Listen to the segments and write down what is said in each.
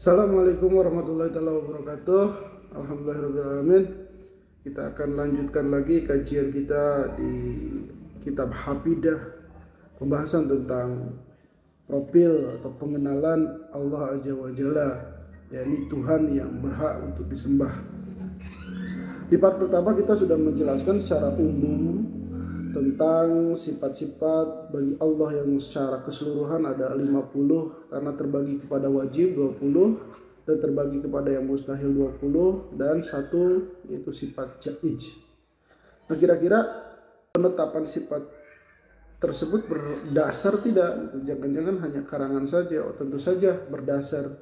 Assalamualaikum warahmatullahi wabarakatuh. Alhamdulillahirrahmanirrahim. Kita akan lanjutkan lagi kajian kita di kitab Hafidah, pembahasan tentang profil atau pengenalan Allah Azza wa Jalla, yakni Tuhan yang berhak untuk disembah. Di part pertama kita sudah menjelaskan secara umum tentang sifat-sifat bagi Allah yang secara keseluruhan ada 50, karena terbagi kepada wajib 20 dan terbagi kepada yang mustahil 20 dan satu yaitu sifat jaiz. Nah, kira-kira penetapan sifat tersebut berdasar tidak gitu. Jangan-jangan hanya karangan saja. Tentu saja berdasar.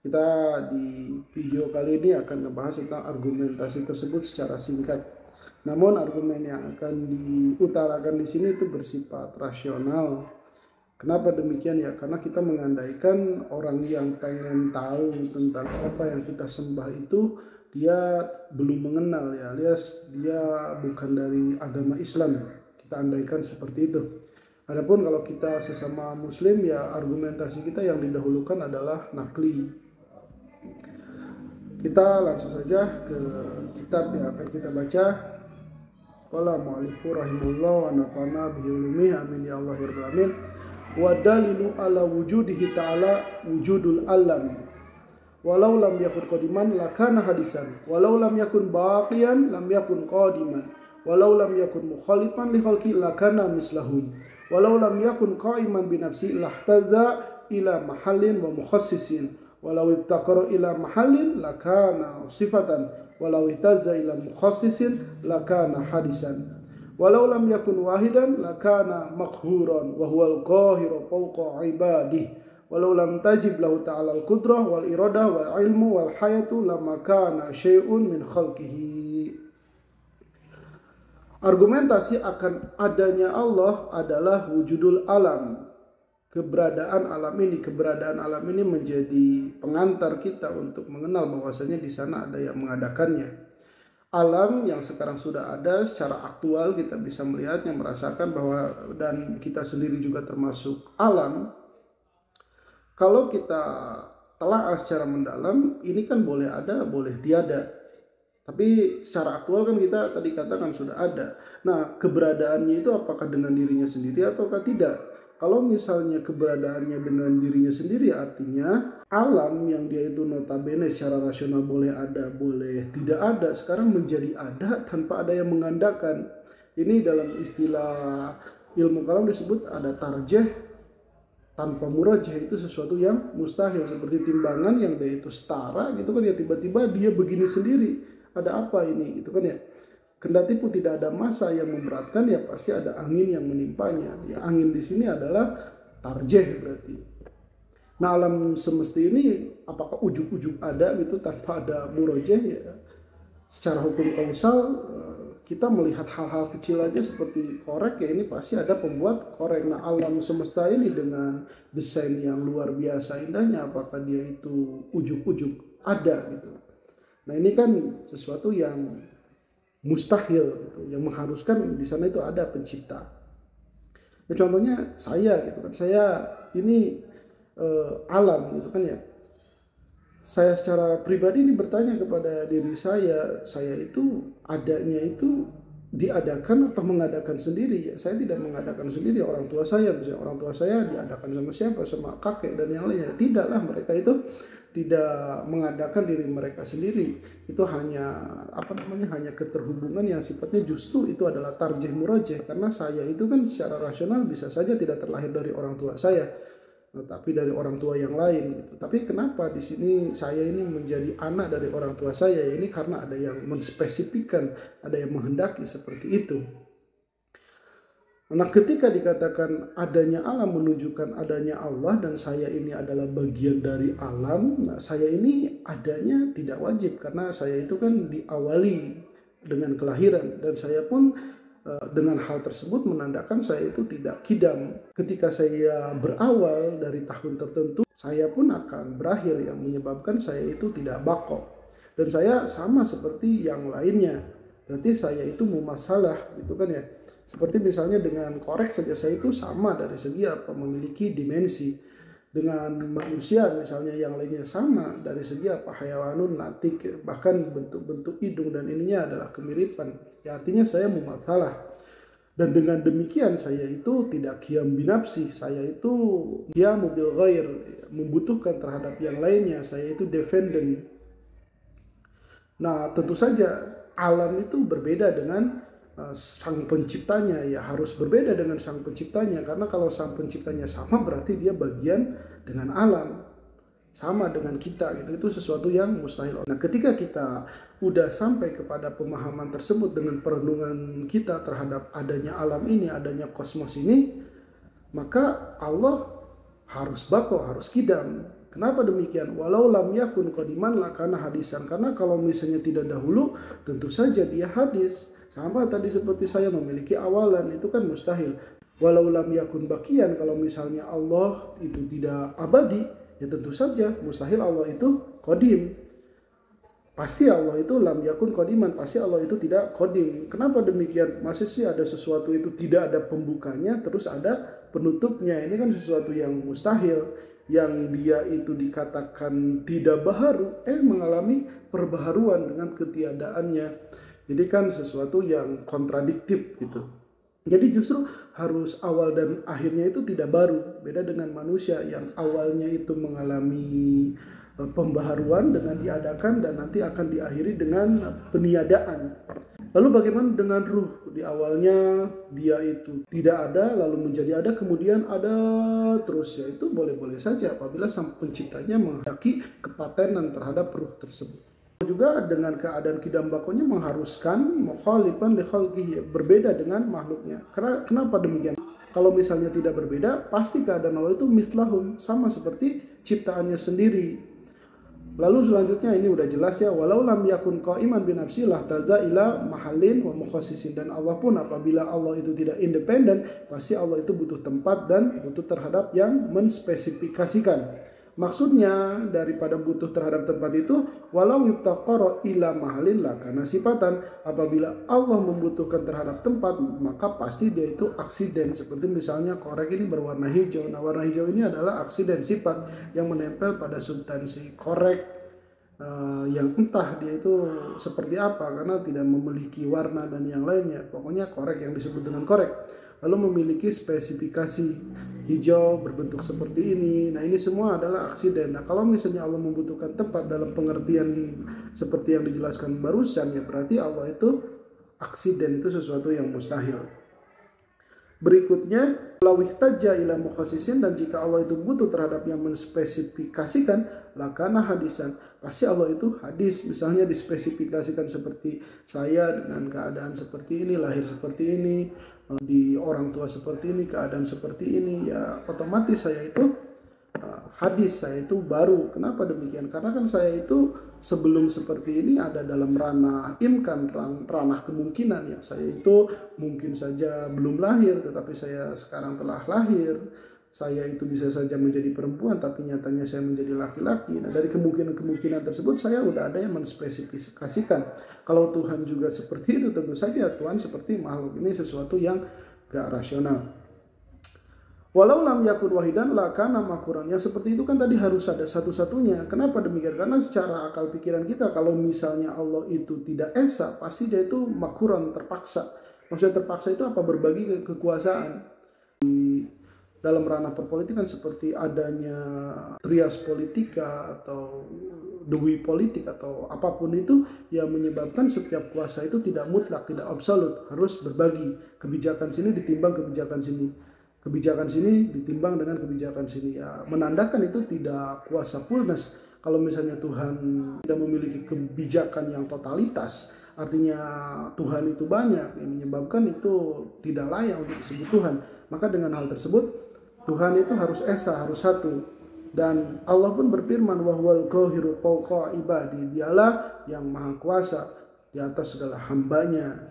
Kita di video kali ini akan membahas tentang argumentasi tersebut secara singkat. Namun argumen yang akan diutarakan di sini itu bersifat rasional. Kenapa demikian ya? Karena kita mengandaikan orang yang pengen tahu tentang apa yang kita sembah itu dia belum mengenal ya, alias dia bukan dari agama Islam. Kita andaikan seperti itu. Adapun kalau kita sesama muslim ya, argumentasi kita yang didahulukan adalah nakli. Kita langsung saja ke kitab yang akan kita baca. Qala mu'allifu rahimahullah wa nafa'na bihi ulumih amin ya Allah ya rabbal alamin. Wa dalilu ala wujudihi ta'ala wujudul alam. Walau lam yakun qadiman lakana hadisan. Walau lam yakun baqiyan lam yakun qadiman. Walau lam yakun mukhalifan li khalqi lakana mislahum. Walau lam yakun qa'iman bi nafsi lahtaza ila mahallin wa mukhassisin. Walau ibtaqara ila mahallin lakana sifatan. Walau itazza ila mukhassisin lakana hadisan. Walau lam yakun wahidan lakana maqhuran wa huwal qahiru fawqa ibadih. Walau lam tajib lahu ta'ala al-qudrah wal iradah wal ilmu wal hayatu lama kana syai'un min khalqihi. Argumentasi akan adanya Allah adalah wujudul alam. Keberadaan alam ini menjadi pengantar kita untuk mengenal bahwasanya di sana ada yang mengadakannya. Alam yang sekarang sudah ada secara aktual kita bisa melihatnya, merasakan bahwa dan kita sendiri juga termasuk alam. Kalau kita telah secara mendalam, ini kan boleh ada, boleh tiada. Tapi secara aktual kan kita tadi katakan sudah ada. Nah, keberadaannya itu apakah dengan dirinya sendiri ataukah tidak? Kalau misalnya keberadaannya dengan dirinya sendiri, artinya alam yang dia itu notabene secara rasional boleh ada, boleh tidak ada, sekarang menjadi ada tanpa ada yang mengandalkan. Ini dalam istilah ilmu kalam disebut ada tarjih tanpa murajah, itu sesuatu yang mustahil. Seperti timbangan yang dia itu setara gitu kan ya, tiba-tiba dia begini sendiri. Ada apa ini gitu kan ya. Kendati pun tidak ada massa yang memberatkan, ya pasti ada angin yang menimpanya. Ya, angin di sini adalah tarjih berarti. Nah, alam semesta ini apakah ujug-ujug ada gitu tanpa ada murajah ya? Secara hukum kausal kita melihat hal-hal kecil aja seperti korek ya, ini pasti ada pembuat korek. Nah, alam semesta ini dengan desain yang luar biasa indahnya, apakah dia itu ujug-ujug ada gitu? Nah, ini kan sesuatu yang mustahil gitu, yang mengharuskan di sana itu ada pencipta. Ya, contohnya saya gitu kan, saya ini alam gitu kan ya. Saya secara pribadi ini bertanya kepada diri saya itu adanya itu diadakan atau mengadakan sendiri ya? Saya tidak mengadakan sendiri. Orang tua saya, misalnya orang tua saya diadakan sama siapa? Sama kakek dan yang lainnya. Tidaklah, mereka itu tidak mengadakan diri mereka sendiri. Itu hanya hanya keterhubungan yang sifatnya justru itu adalah tarjih murajih, karena saya itu kan secara rasional bisa saja tidak terlahir dari orang tua saya, tetapi dari orang tua yang lain gitu. Tapi kenapa di sini saya ini menjadi anak dari orang tua saya? Ini karena ada yang menspesifikkan, ada yang menghendaki seperti itu. Nah, ketika dikatakan adanya alam menunjukkan adanya Allah dan saya ini adalah bagian dari alam, nah saya ini adanya tidak wajib karena saya itu kan diawali dengan kelahiran, dan saya pun dengan hal tersebut menandakan saya itu tidak kidam. Ketika saya berawal dari tahun tertentu, saya pun akan berakhir, yang menyebabkan saya itu tidak baqo. Dan saya sama seperti yang lainnya. Berarti saya itu mumasalah gitu kan ya. Seperti misalnya dengan korek saja saya itu sama dari segi apa, memiliki dimensi. dengan manusia misalnya yang lainnya sama dari segi apa, hayawanun natik, bahkan bentuk-bentuk hidung dan ininya adalah kemiripan. Ya artinya saya mumatsalah. Dan dengan demikian saya itu tidak qiyam binafsi, saya itu qiyamu bil ghair, membutuhkan terhadap yang lainnya, saya itu dependent. Nah, tentu saja alam itu berbeda dengan sang penciptanya, ya harus berbeda dengan sang penciptanya, karena kalau sang penciptanya sama berarti dia bagian dengan alam, sama dengan kita gitu. Itu sesuatu yang mustahil. Nah, ketika kita udah sampai kepada pemahaman tersebut dengan perenungan kita terhadap adanya alam ini, adanya kosmos ini, maka Allah harus bako, harus kidam. Kenapa demikian? Walau lam yakun qadiman lakana hadisan. Karena kalau misalnya tidak dahulu, tentu saja dia hadis. Sama tadi seperti saya memiliki awalan, itu kan mustahil. Walau lam yakun bakian, kalau misalnya Allah itu tidak abadi, ya tentu saja mustahil Allah itu qadim. Pasti Allah itu lam yakun qadiman, pasti Allah itu tidak qadim. Kenapa demikian? Masih sih ada sesuatu itu tidak ada pembukanya, terus ada penutupnya. Ini kan sesuatu yang mustahil. Yang dia itu dikatakan tidak baharu, mengalami perbaharuan dengan ketiadaannya. Jadi kan sesuatu yang kontradiktif gitu. Jadi justru harus awal dan akhirnya itu tidak baru. Beda dengan manusia yang awalnya itu mengalami pembaharuan dengan diadakan dan nanti akan diakhiri dengan peniadaan. Lalu bagaimana dengan ruh? Di awalnya dia itu tidak ada, lalu menjadi ada, kemudian ada terus. Ya itu boleh-boleh saja apabila sang penciptanya menghendaki kepatenan terhadap ruh tersebut. Juga dengan keadaan kidam bakonya mengharuskan mukhalifan li khalqihi, berbeda dengan makhluknya. Kenapa demikian? Kalau misalnya tidak berbeda, pasti keadaan Allah itu mislahum, sama seperti ciptaannya sendiri. Lalu selanjutnya ini udah jelas ya, walau lam yakun qaiman bi nafsi lahtaza ila mahallin wa mukhassisin. Dan Allah pun apabila Allah itu tidak independen, pasti Allah itu butuh tempat dan butuh terhadap yang menspesifikasikan. Maksudnya daripada butuh terhadap tempat itu, walau iftaqara ila mahallin lakana sifatan. Apabila Allah membutuhkan terhadap tempat, maka pasti dia itu aksiden. Seperti misalnya korek ini berwarna hijau. Nah, warna hijau ini adalah aksiden sifat yang menempel pada substansi korek, yang entah dia itu seperti apa karena tidak memiliki warna dan yang lainnya. Pokoknya korek yang disebut dengan korek. Lalu memiliki spesifikasi hijau berbentuk seperti ini. Nah, ini semua adalah aksiden. Nah, kalau misalnya Allah membutuhkan tempat dalam pengertian seperti yang dijelaskan barusan, ya berarti Allah itu aksiden, itu sesuatu yang mustahil. Berikutnya, lawihtaja ila mukhassisin, dan jika Allah itu butuh terhadap yang menspesifikasikan, lakana hadisan, pasti Allah itu hadis. Misalnya dispesifikasikan seperti saya dengan keadaan seperti ini, lahir seperti ini, di orang tua seperti ini, keadaan seperti ini, ya otomatis saya itu hadis, saya itu baru. Kenapa demikian? Karena kan saya itu sebelum seperti ini ada dalam ranah imkan, ranah kemungkinan, ya saya itu mungkin saja belum lahir, tetapi saya sekarang telah lahir. Saya itu bisa saja menjadi perempuan, tapi nyatanya saya menjadi laki-laki. Nah, dari kemungkinan-kemungkinan tersebut saya udah ada yang menspesifikasikan. Kalau Tuhan juga seperti itu, tentu saja Tuhan seperti makhluk ini sesuatu yang gak rasional. Walau lam yakun wahidan lakana makuran. Yang seperti itu kan tadi harus ada satu-satunya. Kenapa demikian? Karena secara akal pikiran kita, kalau misalnya Allah itu tidak esa, pasti dia itu makuran, terpaksa. Maksudnya terpaksa itu apa? Berbagi kekuasaan. Dalam ranah perpolitikan seperti adanya trias politika atau dewi politik atau apapun itu, yang menyebabkan setiap kuasa itu tidak mutlak, tidak absolut, harus berbagi. Kebijakan sini ditimbang kebijakan sini, kebijakan sini ditimbang dengan kebijakan sini, ya menandakan itu tidak kuasa fullness. Kalau misalnya Tuhan tidak memiliki kebijakan yang totalitas, artinya Tuhan itu banyak, yang menyebabkan itu tidak layak untuk disebut Tuhan. Maka dengan hal tersebut Tuhan itu harus esa, harus satu. Dan Allah pun berfirman, wahwal qahiru fawqa ibadi, dialah yang maha kuasa di atas segala hambanya.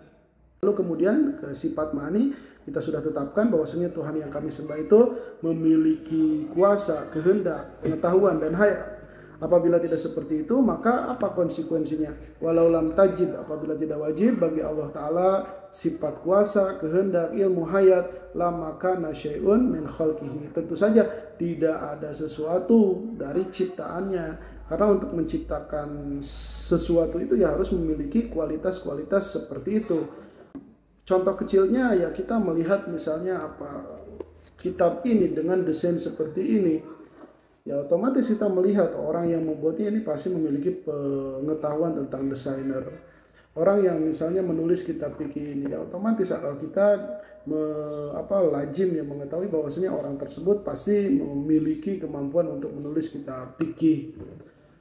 Lalu kemudian ke sifat ma'ani, kita sudah tetapkan bahwasanya Tuhan yang kami sembah itu memiliki kuasa, kehendak, pengetahuan, dan hayat. Apabila tidak seperti itu, maka apa konsekuensinya? Walau lam tajib, apabila tidak wajib bagi Allah Ta'ala sifat kuasa, kehendak, ilmu, hayat, lama kana syai'un min khalqihi. Tentu saja tidak ada sesuatu dari ciptaannya. Karena untuk menciptakan sesuatu itu ya harus memiliki kualitas-kualitas seperti itu. Contoh kecilnya ya kita melihat misalnya kitab ini dengan desain seperti ini. Ya otomatis kita melihat orang yang membuatnya ini pasti memiliki pengetahuan tentang desainer. Orang yang misalnya menulis kitab fikih ini, ya otomatis akal kita lazim yang mengetahui bahwasanya orang tersebut pasti memiliki kemampuan untuk menulis kitab fikih.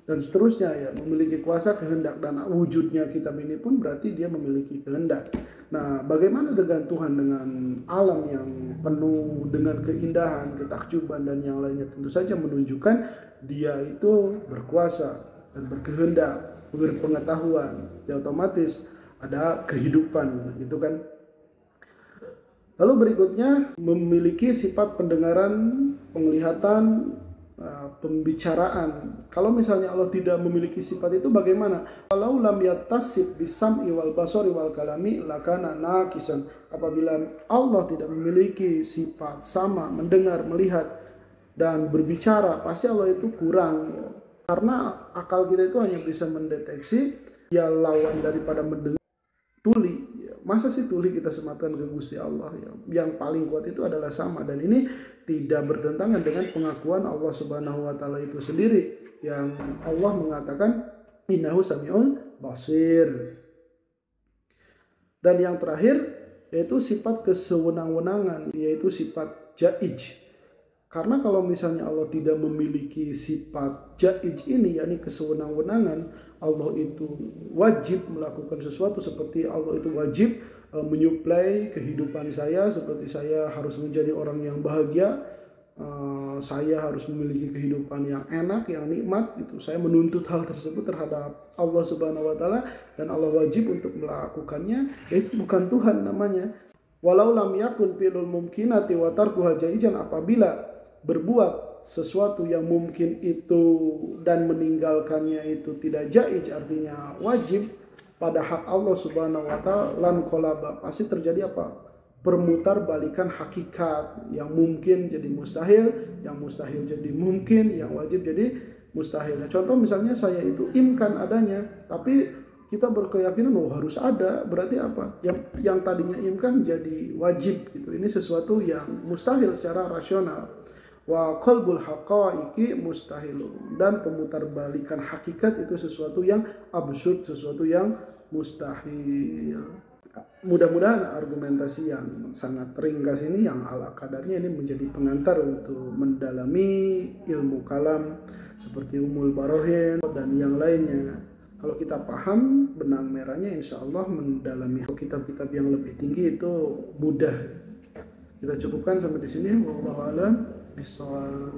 Dan seterusnya ya, memiliki kuasa, kehendak, dan wujudnya kitab ini pun berarti dia memiliki kehendak. Nah, bagaimana dengan Tuhan, dengan alam yang penuh dengan keindahan, ketakjuban, dan yang lainnya, tentu saja menunjukkan dia itu berkuasa dan berkehendak, berpengetahuan. Ya otomatis ada kehidupan gitu kan. Lalu berikutnya memiliki sifat pendengaran, penglihatan, pembicaraan. Kalau misalnya Allah tidak memiliki sifat itu bagaimana? Kalau lam yattasib bisam'i wal basari wal kalami lakana naqisan. Apabila Allah tidak memiliki sifat sama mendengar, melihat dan berbicara, pasti Allah itu kurang ya. Karena akal kita itu hanya bisa mendeteksi ya lawan daripada mendengar tuli. Masa sih tuli kita sematkan ke Gusti Allah ya? Yang paling kuat itu adalah sama, dan ini tidak bertentangan dengan pengakuan Allah Subhanahu wa taala itu sendiri yang Allah mengatakan innahu sami'un basir. Dan yang terakhir yaitu sifat kesewenang-wenangan, yaitu sifat jaij. Karena kalau misalnya Allah tidak memiliki sifat jaij ini, yakni kesewenang-wenangan, Allah itu wajib melakukan sesuatu, seperti Allah itu wajib menyuplai kehidupan saya, seperti saya harus menjadi orang yang bahagia, saya harus memiliki kehidupan yang enak, yang nikmat, gitu. Saya menuntut hal tersebut terhadap Allah Subhanahu wa taala dan Allah wajib untuk melakukannya, itu bukan Tuhan namanya. Walau lam yakun filul mumkinati wa tarkuha jaijan, apabila berbuat sesuatu yang mungkin itu dan meninggalkannya itu tidak jaiz, artinya wajib pada hak Allah Subhanahu wa taala, lan kolaba, pasti terjadi apa? Permutarbalikan hakikat, yang mungkin jadi mustahil, yang mustahil jadi mungkin, yang wajib jadi mustahil. Nah, contoh misalnya saya itu imkan adanya, tapi kita berkeyakinan harus ada, berarti apa? Yang tadinya imkan jadi wajib gitu. Ini sesuatu yang mustahil secara rasional. Wa qalbul haqaiqi mustahil, dan pemutarbalikan hakikat itu sesuatu yang absurd, sesuatu yang mustahil. Mudah-mudahan argumentasi yang sangat ringkas ini, yang ala kadarnya ini, menjadi pengantar untuk mendalami ilmu kalam seperti Ummul Barohin dan yang lainnya. Kalau kita paham benang merahnya, insya Allah mendalami kitab-kitab yang lebih tinggi itu mudah. Kita cukupkan sampai di sini. Wallahu a'lam bishawab.